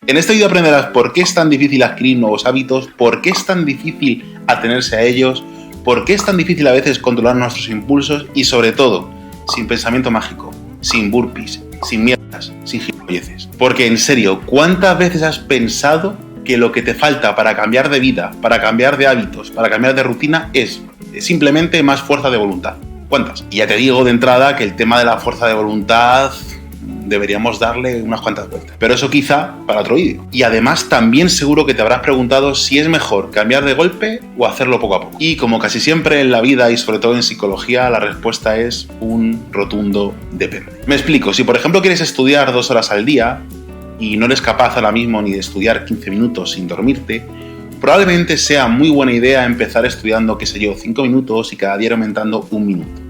En este vídeo aprenderás por qué es tan difícil adquirir nuevos hábitos, por qué es tan difícil atenerse a ellos, por qué es tan difícil a veces controlar nuestros impulsos y, sobre todo, sin pensamiento mágico, sin burpees, sin mierdas, sin gilipolleces. Porque, en serio, ¿cuántas veces has pensado que lo que te falta para cambiar de vida, para cambiar de hábitos, para cambiar de rutina es simplemente más fuerza de voluntad? ¿Cuántas? Y ya te digo de entrada que el tema de la fuerza de voluntad deberíamos darle unas cuantas vueltas. Pero eso quizá para otro vídeo. Y además también seguro que te habrás preguntado si es mejor cambiar de golpe o hacerlo poco a poco. Y como casi siempre en la vida y sobre todo en psicología, la respuesta es un rotundo depende. Me explico. Si por ejemplo quieres estudiar 2 horas al día y no eres capaz ahora mismo ni de estudiar 15 minutos sin dormirte, probablemente sea muy buena idea empezar estudiando, 5 minutos y cada día aumentando 1 minuto.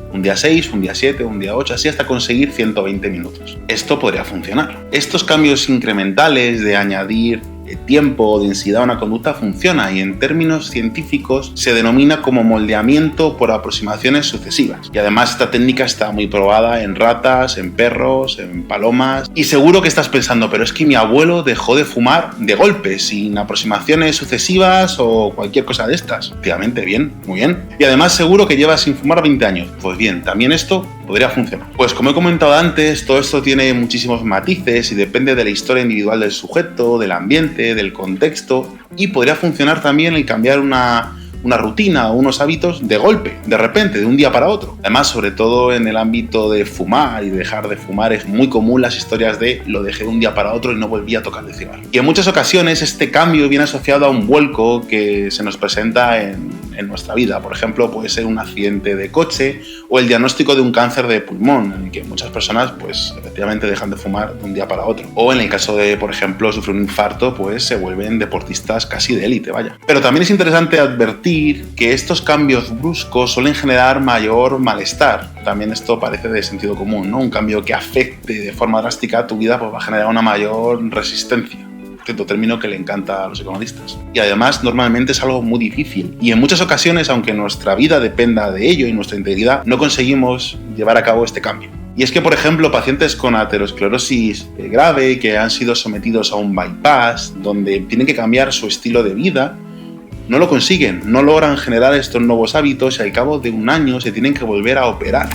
Un día 6, un día 7, un día 8, así hasta conseguir 120 minutos. Esto podría funcionar. Estos cambios incrementales de añadir tiempo o densidad a una conducta funciona y en términos científicos se denomina como moldeamiento por aproximaciones sucesivas. Y además esta técnica está muy probada en ratas, en perros, en palomas. Y seguro que estás pensando, pero es que mi abuelo dejó de fumar de golpe, sin aproximaciones sucesivas o cualquier cosa de estas. Efectivamente, bien, muy bien. Y además seguro que llevas sin fumar 20 años. Pues bien, también esto podría funcionar. Pues como he comentado antes, todo esto tiene muchísimos matices y depende de la historia individual del sujeto, del ambiente, del contexto, y podría funcionar también el cambiar una rutina o unos hábitos de golpe, de repente, de un día para otro. Además, sobre todo en el ámbito de fumar y dejar de fumar, es muy común las historias de lo dejé de un día para otro y no volví a tocar el cigarro. Y en muchas ocasiones este cambio viene asociado a un vuelco que se nos presenta en nuestra vida. Por ejemplo, puede ser un accidente de coche o el diagnóstico de un cáncer de pulmón, en el que muchas personas pues efectivamente dejan de fumar de un día para otro. O en el caso de, por ejemplo, sufrir un infarto, pues se vuelven deportistas casi de élite, vaya. Pero también es interesante advertir que estos cambios bruscos suelen generar mayor malestar. También esto parece de sentido común, ¿no? Un cambio que afecte de forma drástica a tu vida pues va a generar una mayor resistencia. Cierto término que le encanta a los psicoanalistas. Y además normalmente es algo muy difícil y en muchas ocasiones, aunque nuestra vida dependa de ello y nuestra integridad, no conseguimos llevar a cabo este cambio. Y es que, por ejemplo, pacientes con aterosclerosis grave que han sido sometidos a un bypass, donde tienen que cambiar su estilo de vida, no lo consiguen, no logran generar estos nuevos hábitos y al cabo de 1 año se tienen que volver a operar.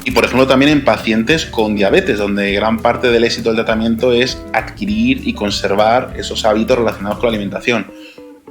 Y por ejemplo también en pacientes con diabetes, donde gran parte del éxito del tratamiento es adquirir y conservar esos hábitos relacionados con la alimentación.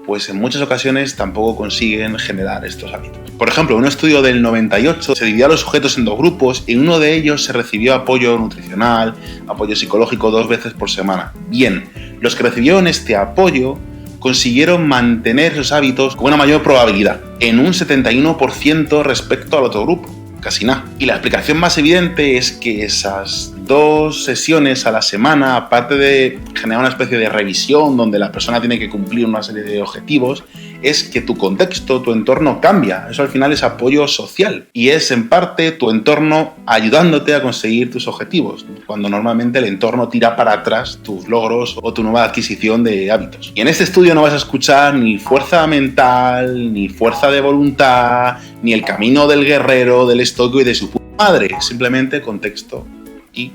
Pues en muchas ocasiones tampoco consiguen generar estos hábitos. Por ejemplo, en un estudio del 98 se dividió a los sujetos en 2 grupos y en uno de ellos se recibió apoyo nutricional, apoyo psicológico 2 veces por semana. Bien, los que recibieron este apoyo consiguieron mantener esos hábitos con una mayor probabilidad, en un 71% respecto al otro grupo. Casi nada. Y la explicación más evidente es que esas 2 sesiones a la semana, aparte de generar una especie de revisión donde la persona tiene que cumplir una serie de objetivos, es que tu contexto, tu entorno cambia. Eso al final es apoyo social y es en parte tu entorno ayudándote a conseguir tus objetivos, cuando normalmente el entorno tira para atrás tus logros o tu nueva adquisición de hábitos. Y en este estudio no vas a escuchar ni fuerza mental, ni fuerza de voluntad, ni el camino del guerrero, del estoico y de su puta madre, simplemente contexto y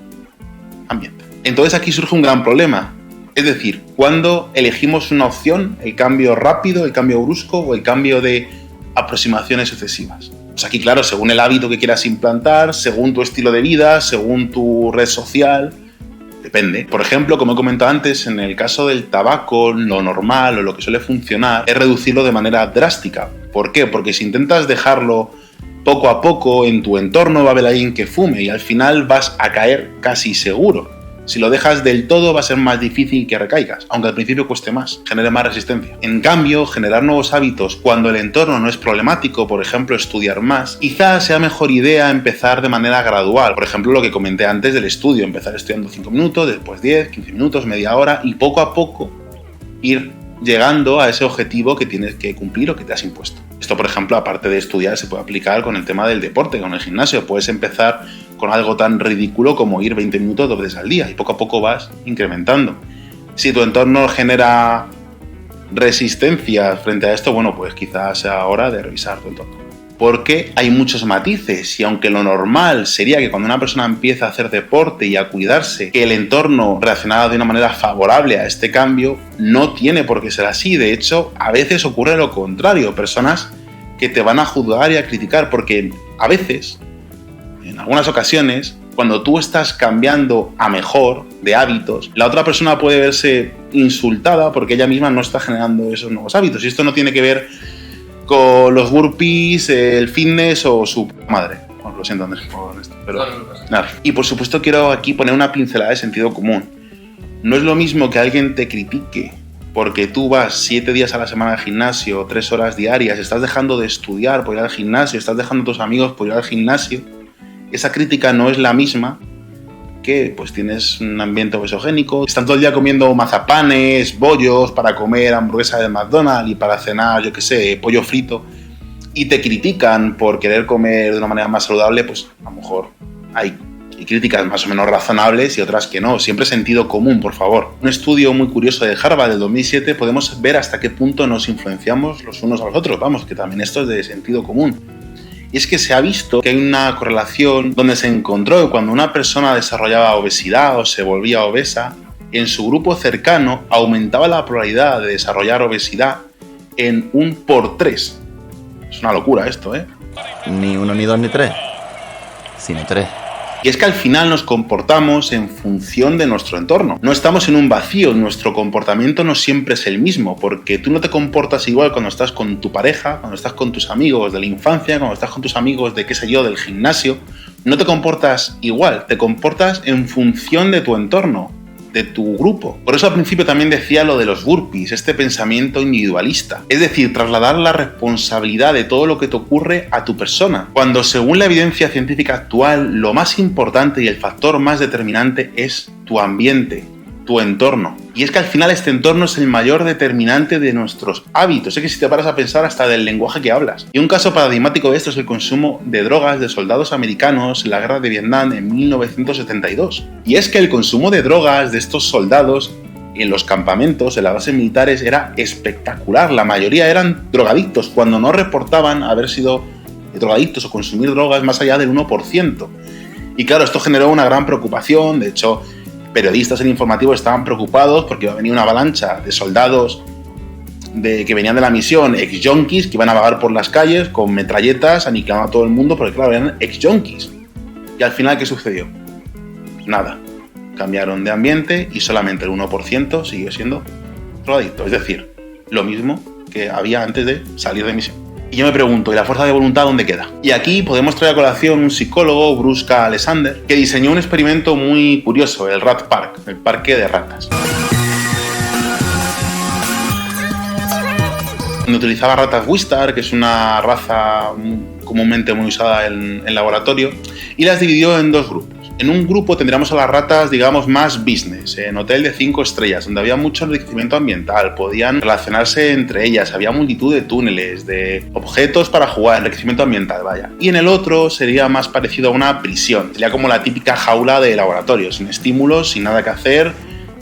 ambiente. Entonces aquí surge un gran problema. Es decir, cuando elegimos una opción, el cambio rápido, el cambio brusco o el cambio de aproximaciones sucesivas. Pues aquí, claro, según el hábito que quieras implantar, según tu estilo de vida, según tu red social, depende. Por ejemplo, como he comentado antes, en el caso del tabaco, lo normal o lo que suele funcionar es reducirlo de manera drástica. ¿Por qué? Porque si intentas dejarlo poco a poco en tu entorno va a haber alguien que fume y al final vas a caer casi seguro. Si lo dejas del todo va a ser más difícil que recaigas, aunque al principio cueste más, genere más resistencia. En cambio, generar nuevos hábitos cuando el entorno no es problemático, por ejemplo, estudiar más, quizás sea mejor idea empezar de manera gradual. Por ejemplo, lo que comenté antes del estudio, empezar estudiando 5 minutos, después 10, 15 minutos, media hora y poco a poco ir llegando a ese objetivo que tienes que cumplir o que te has impuesto. Esto, por ejemplo, aparte de estudiar, se puede aplicar con el tema del deporte, con el gimnasio. Puedes empezar con algo tan ridículo como ir 20 minutos 2 veces al día y poco a poco vas incrementando. Si tu entorno genera resistencia frente a esto, bueno, pues quizás sea hora de revisar tu entorno. Porque hay muchos matices y aunque lo normal sería que cuando una persona empieza a hacer deporte y a cuidarse, que el entorno reaccionara de una manera favorable a este cambio, no tiene por qué ser así. De hecho, a veces ocurre lo contrario, personas que te van a juzgar y a criticar, porque a veces, en algunas ocasiones, cuando tú estás cambiando a mejor de hábitos, la otra persona puede verse insultada porque ella misma no está generando esos nuevos hábitos. Y esto no tiene que ver con los burpees, el fitness o su madre. Bueno, lo siento, Andrés, por esto, pero nada. Y por supuesto quiero aquí poner una pincelada de sentido común. No es lo mismo que alguien te critique porque tú vas 7 días a la semana al gimnasio, 3 horas diarias, estás dejando de estudiar por ir al gimnasio, estás dejando a tus amigos por ir al gimnasio. Esa crítica no es la misma que pues tienes un ambiente obesogénico, están todo el día comiendo mazapanes, bollos para comer hamburguesa de McDonald's y para cenar, yo qué sé, pollo frito, y te critican por querer comer de una manera más saludable, pues a lo mejor hay críticas más o menos razonables y otras que no. Siempre sentido común, por favor. Un estudio muy curioso de Harvard del 2007 podemos ver hasta qué punto nos influenciamos los unos a los otros. Vamos, que también esto es de sentido común. Y es que se ha visto que hay una correlación donde se encontró que cuando una persona desarrollaba obesidad o se volvía obesa, en su grupo cercano aumentaba la probabilidad de desarrollar obesidad en 1 por 3. Es una locura esto, ¿eh? Ni 1, ni 2, ni 3, sino 3. Y es que al final nos comportamos en función de nuestro entorno. No estamos en un vacío, nuestro comportamiento no siempre es el mismo, porque tú no te comportas igual cuando estás con tu pareja, cuando estás con tus amigos de la infancia, cuando estás con tus amigos de, qué sé yo, del gimnasio. No te comportas igual, te comportas en función de tu entorno, de tu grupo. Por eso al principio también decía lo de los burpees, este pensamiento individualista. Es decir, trasladar la responsabilidad de todo lo que te ocurre a tu persona. Cuando según la evidencia científica actual, lo más importante y el factor más determinante es tu ambiente, tu entorno. Y es que al final este entorno es el mayor determinante de nuestros hábitos. Es que si te paras a pensar hasta del lenguaje que hablas. Y un caso paradigmático de esto es el consumo de drogas de soldados americanos en la guerra de Vietnam en 1972. Y es que el consumo de drogas de estos soldados en los campamentos, en las bases militares, era espectacular. La mayoría eran drogadictos, cuando no reportaban haber sido drogadictos o consumir drogas más allá del 1%. Y claro, esto generó una gran preocupación. De hecho, periodistas en informativos estaban preocupados porque iba a venir una avalancha de soldados que venían de la misión, ex-yonkis, que iban a vagar por las calles con metralletas, aniquilando a todo el mundo, porque claro, eran ex-yonkis. Y al final, ¿qué sucedió? Nada. Cambiaron de ambiente y solamente el 1% siguió siendo drogadicto. Es decir, lo mismo que había antes de salir de misión. Y yo me pregunto, ¿y la fuerza de voluntad dónde queda? Y aquí podemos traer a colación un psicólogo, Bruce K. Alexander, que diseñó un experimento muy curioso, el Rat Park, el parque de ratas. Utilizaba ratas Wistar, que es una raza comúnmente muy usada en laboratorio, y las dividió en 2 grupos. En un grupo tendríamos a las ratas, digamos, más business, en hotel de 5 estrellas, donde había mucho enriquecimiento ambiental, podían relacionarse entre ellas, había multitud de túneles, de objetos para jugar, enriquecimiento ambiental, vaya. Y en el otro sería más parecido a una prisión, sería como la típica jaula de laboratorio, sin estímulos, sin nada que hacer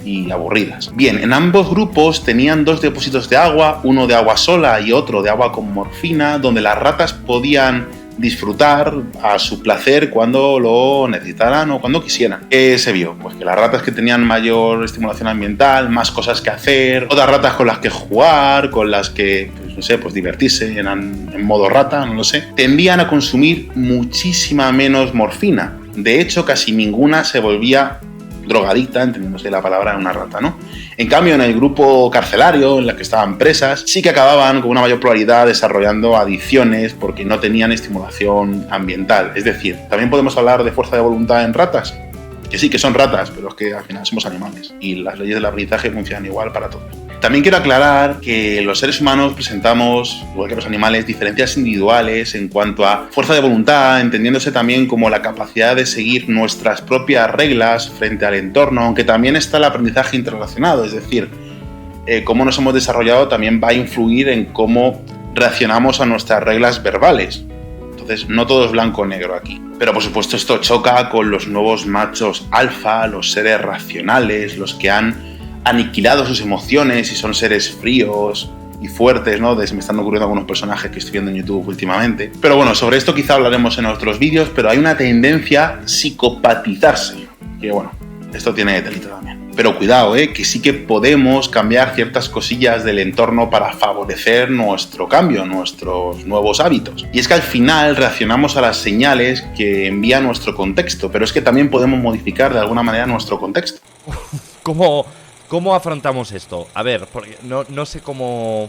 y aburridas. Bien, en ambos grupos tenían 2 depósitos de agua, uno de agua sola y otro de agua con morfina, donde las ratas podían disfrutar a su placer cuando lo necesitaran o cuando quisieran. ¿Qué se vio? Pues que las ratas que tenían mayor estimulación ambiental, más cosas que hacer, otras ratas con las que jugar, con las que, pues, no sé, pues divertirse en modo rata, no lo sé, tendían a consumir muchísima menos morfina. De hecho, casi ninguna se volvía drogadicta, entendiéndose la palabra, en una rata, ¿no? En cambio, en el grupo carcelario, en el que estaban presas, sí que acababan con una mayor probabilidad desarrollando adicciones porque no tenían estimulación ambiental. Es decir, también podemos hablar de fuerza de voluntad en ratas, que sí que son ratas, pero es que al final somos animales y las leyes del aprendizaje funcionan igual para todos. También quiero aclarar que los seres humanos presentamos, igual que los animales, diferencias individuales en cuanto a fuerza de voluntad, entendiéndose también como la capacidad de seguir nuestras propias reglas frente al entorno, aunque también está el aprendizaje interrelacionado, es decir, cómo nos hemos desarrollado también va a influir en cómo reaccionamos a nuestras reglas verbales. Entonces, no todo es blanco o negro aquí. Pero por supuesto esto choca con los nuevos machos alfa, los seres racionales, los que han aniquilado sus emociones y son seres fríos y fuertes, ¿no? Me están ocurriendo algunos personajes que estoy viendo en YouTube últimamente. Pero bueno, sobre esto quizá hablaremos en otros vídeos, pero hay una tendencia a psicopatizarse. Que bueno, esto tiene delito también. Pero cuidado, que sí que podemos cambiar ciertas cosillas del entorno para favorecer nuestro cambio, nuestros nuevos hábitos. Y es que al final reaccionamos a las señales que envía nuestro contexto, pero es que también podemos modificar de alguna manera nuestro contexto. ¿Cómo afrontamos esto? A ver, porque no sé cómo...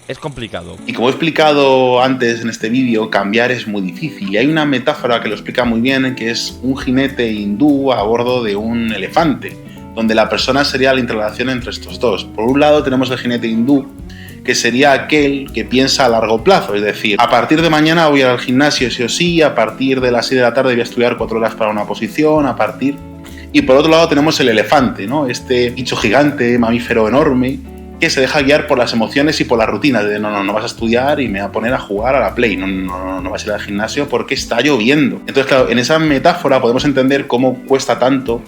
Es complicado. Y como he explicado antes en este vídeo, cambiar es muy difícil. Y hay una metáfora que lo explica muy bien, que es un jinete hindú a bordo de un elefante, donde la persona sería la interrelación entre estos dos. Por un lado tenemos el jinete hindú, que sería aquel que piensa a largo plazo, es decir, a partir de mañana voy a ir al gimnasio sí o sí, a partir de las 6 de la tarde voy a estudiar 4 horas para una oposición, a partir... Y por otro lado tenemos el elefante, ¿no? Este bicho gigante, mamífero enorme, que se deja guiar por las emociones y por la rutina de no vas a estudiar y me voy a poner a jugar a la Play, no vas a ir al gimnasio porque está lloviendo. Entonces, claro, en esa metáfora podemos entender cómo cuesta tanto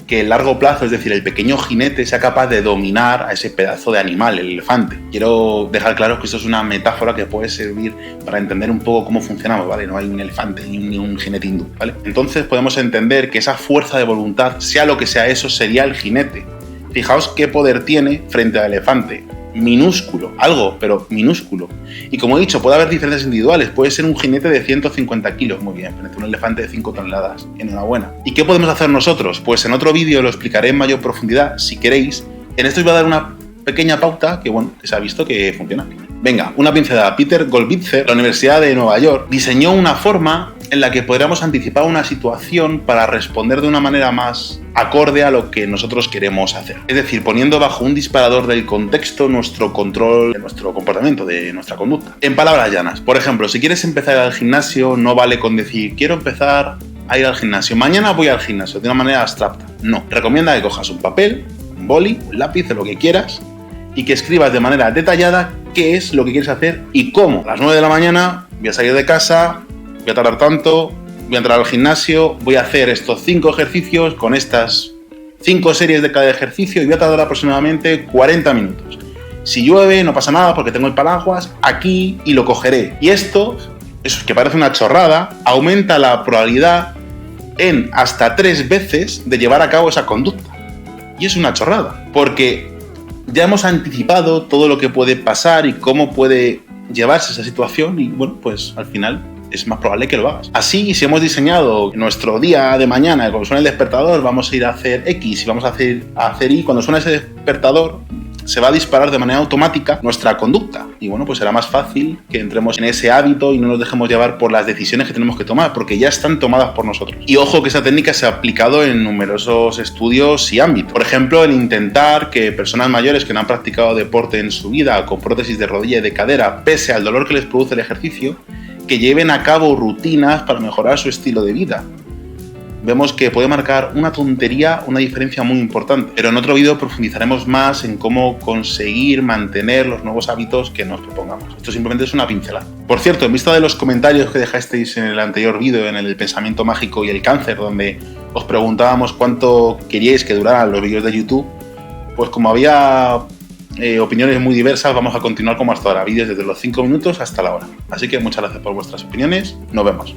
que el largo plazo, es decir, el pequeño jinete, sea capaz de dominar a ese pedazo de animal, el elefante. Quiero dejar claro que esto es una metáfora que puede servir para entender un poco cómo funcionamos, ¿vale? No hay un elefante ni un jinete hindú, ¿vale? Entonces podemos entender que esa fuerza de voluntad, sea lo que sea eso, sería el jinete. Fijaos qué poder tiene frente al elefante. Minúsculo, algo, pero minúsculo. Y como he dicho, puede haber diferencias individuales. Puede ser un jinete de 150 kilos, muy bien, frente a un elefante de 5 toneladas. Enhorabuena. ¿Y qué podemos hacer nosotros? Pues en otro vídeo lo explicaré en mayor profundidad, si queréis. En esto os voy a dar una pequeña pauta que, bueno, que se ha visto que funciona. Venga, una pincelada. Peter Goldwitzer, de la Universidad de Nueva York, diseñó una forma en la que podríamos anticipar una situación para responder de una manera más acorde a lo que nosotros queremos hacer. Es decir, poniendo bajo un disparador del contexto nuestro control de nuestro comportamiento, de nuestra conducta. En palabras llanas, por ejemplo, si quieres empezar al gimnasio, no vale con decir quiero empezar a ir al gimnasio, mañana voy al gimnasio, de una manera abstracta. No, recomienda que cojas un papel, un boli, un lápiz o lo que quieras y que escribas de manera detallada qué es lo que quieres hacer y cómo. A las 9 de la mañana voy a salir de casa, voy a tardar tanto, voy a entrar al gimnasio, voy a hacer estos 5 ejercicios con estas 5 series de cada ejercicio y voy a tardar aproximadamente 40 minutos. Si llueve no pasa nada porque tengo el paraguas aquí y lo cogeré. Y esto, eso que parece una chorrada, aumenta la probabilidad en hasta 3 veces de llevar a cabo esa conducta. Y es una chorrada, porque ya hemos anticipado todo lo que puede pasar y cómo puede llevarse esa situación y bueno, pues al final es más probable que lo hagas. Así, si hemos diseñado nuestro día de mañana, cuando suena el despertador, vamos a ir a hacer X y vamos a hacer Y, cuando suena ese despertador, se va a disparar de manera automática nuestra conducta. Y bueno, pues será más fácil que entremos en ese hábito y no nos dejemos llevar por las decisiones que tenemos que tomar, porque ya están tomadas por nosotros. Y ojo que esa técnica se ha aplicado en numerosos estudios y ámbitos. Por ejemplo, en intentar que personas mayores que no han practicado deporte en su vida, con prótesis de rodilla y de cadera, pese al dolor que les produce el ejercicio, que lleven a cabo rutinas para mejorar su estilo de vida. Vemos que puede marcar una tontería, una diferencia muy importante. Pero en otro vídeo profundizaremos más en cómo conseguir mantener los nuevos hábitos que nos propongamos. Esto simplemente es una pincelada. Por cierto, en vista de los comentarios que dejasteis en el anterior vídeo, en el pensamiento mágico y el cáncer, donde os preguntábamos cuánto queríais que duraran los vídeos de YouTube, pues como había opiniones muy diversas, vamos a continuar como hasta ahora, vídeos desde los 5 minutos hasta la hora. Así que muchas gracias por vuestras opiniones, nos vemos.